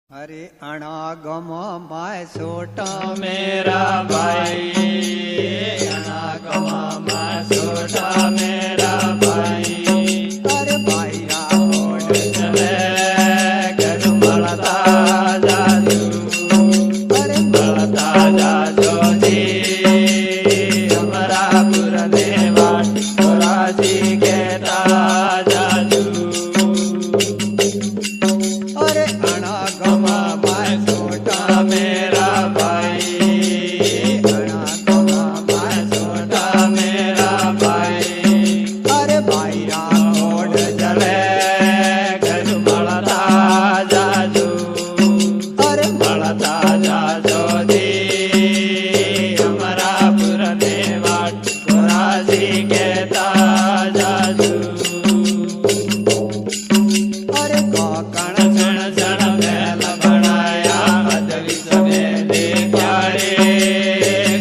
अरे अनागम माय सोटा मेरा भाई, अनागम माय सोटा मेरा भाई। अरे भाई रावण चले घर बढ़ता जाजू, अरे बढ़ता जाजो जी हमारा पुरने वाट राजी कहता जाजू। अरे अनागम माय सोटा मेरा भाई, अनागम माय सोटा मेरा भाई। अरे भाई रावण चले घर बढ़ता जाजू, अरे बढ़ता जाजो जी हमारा पुरने वाट राजी कहता जाजू। अरे काकण क्षण क्षण मेल बनाया अदवी सवेले प्यारे,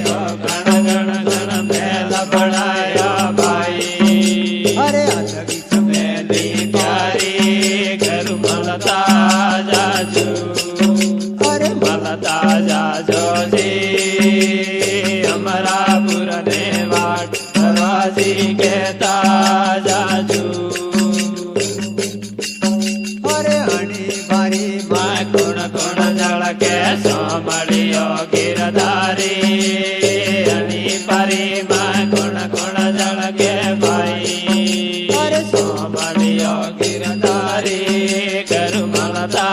क्षण क्षण क्षण मेल बनाया भाई। अरे अदवी मेली प्यारी घर मलता जाजू, अरे मलता जाजो जी हमारा पुरने वाट राजी कहता जाजू। अरे अणी बारी मैं कुण कुण जल के सोमड़ियो गिरधारी, अनी परी मैं कुण कुण जल के भाई। अरे सोमड़ियो गिरधारी घर मलता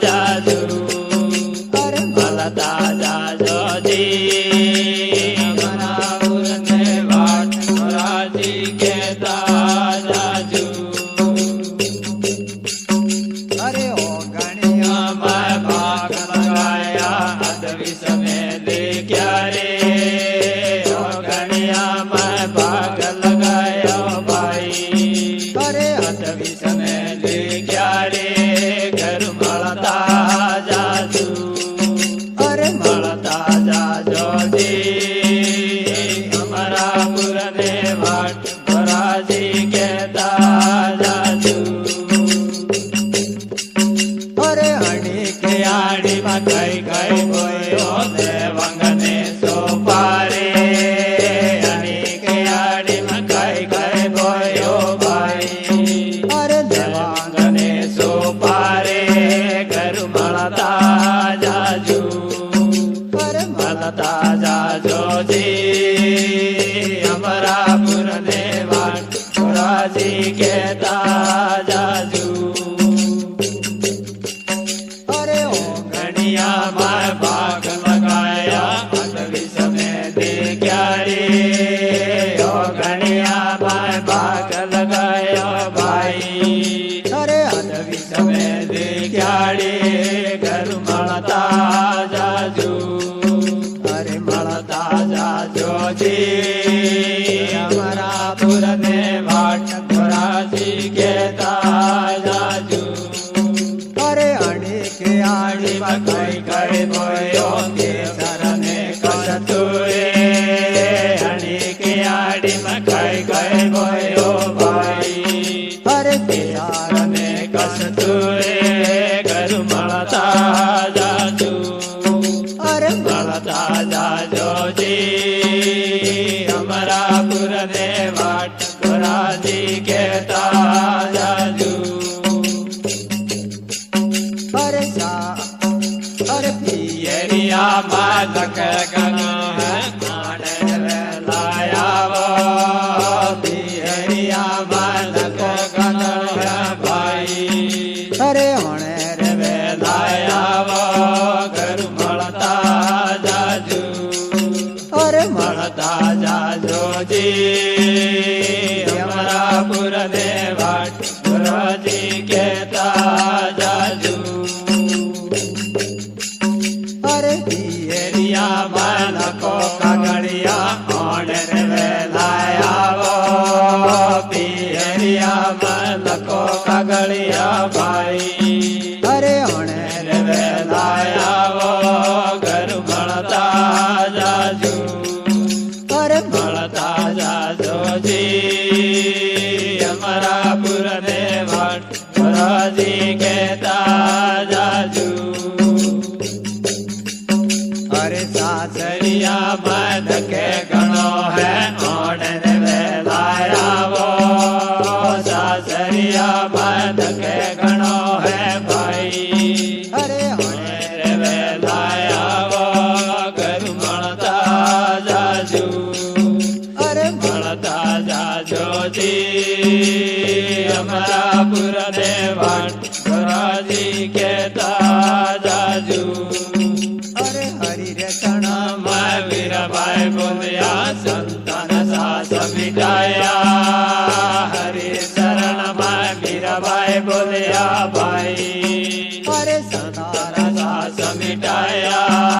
जाजू, अरे मलता जाजो जी हमारा पुरने वाट राजी कहता जाजू। अरे ओ गणिया मैं भाग लगाया अदवी समेले क्या रे, ओ गणिया मैं भाग लगाया भाई। अरे अदवी समेले क्या रे घर मलता जाजू, अरे मलता जाजो जी हमारा पुरने वाट राजी कहता जाजू। अरे अणी के आड़ी मकई कई बोयो देवंगने सो पारे, अनी के आड़ी मकई कई बोयो भाई। अरे देवांग देवांगने सो पारे घर मलता जाजू, अरे मलता जाजो जी हमारा पुरने वाट राजी कहता जाजू। अरे ओ गणिया मैं भाग लगाया अदवी समय दे क्या रे, ओ गणिया मैं भाग लगाया भाई। अरे अदवी समय दे क्या रे घर मलता जाजू, अरे मलता जाजो जी हमारा पुरने वाट राजी कहता जाजू। अरे अणी के आड़ी मकई कई बोयो के सरने कसतुए, हनी के आड़ी मकई कई बोयो भाई। अरे केदार सरने कसतुए घर मलता जाजू, अरे मलता जाजो जी हमारा पुरने वाट राजी कहता जाजू। अरे सा अरे पियरिया मादक गनो है काने लाया वो, पियरिया मादक गनो है भाई। अरे होने रे वे लाया वो घर मलता जाजू, अरे मलता जाजो जी हमारा पुरने वाट राजी कहता जाजू। अरे एरिया मन को कगड़िया ऑर्डर लाया वो, पियरिया मन को कगड़िया भाई। अरे होने रे लाया वो घर मलता जाजू, अरे मलता जाजो जी हमारा पुरने वाट राजी कहता जाजू। અમરાપુર ને વાટ ભરાજી કે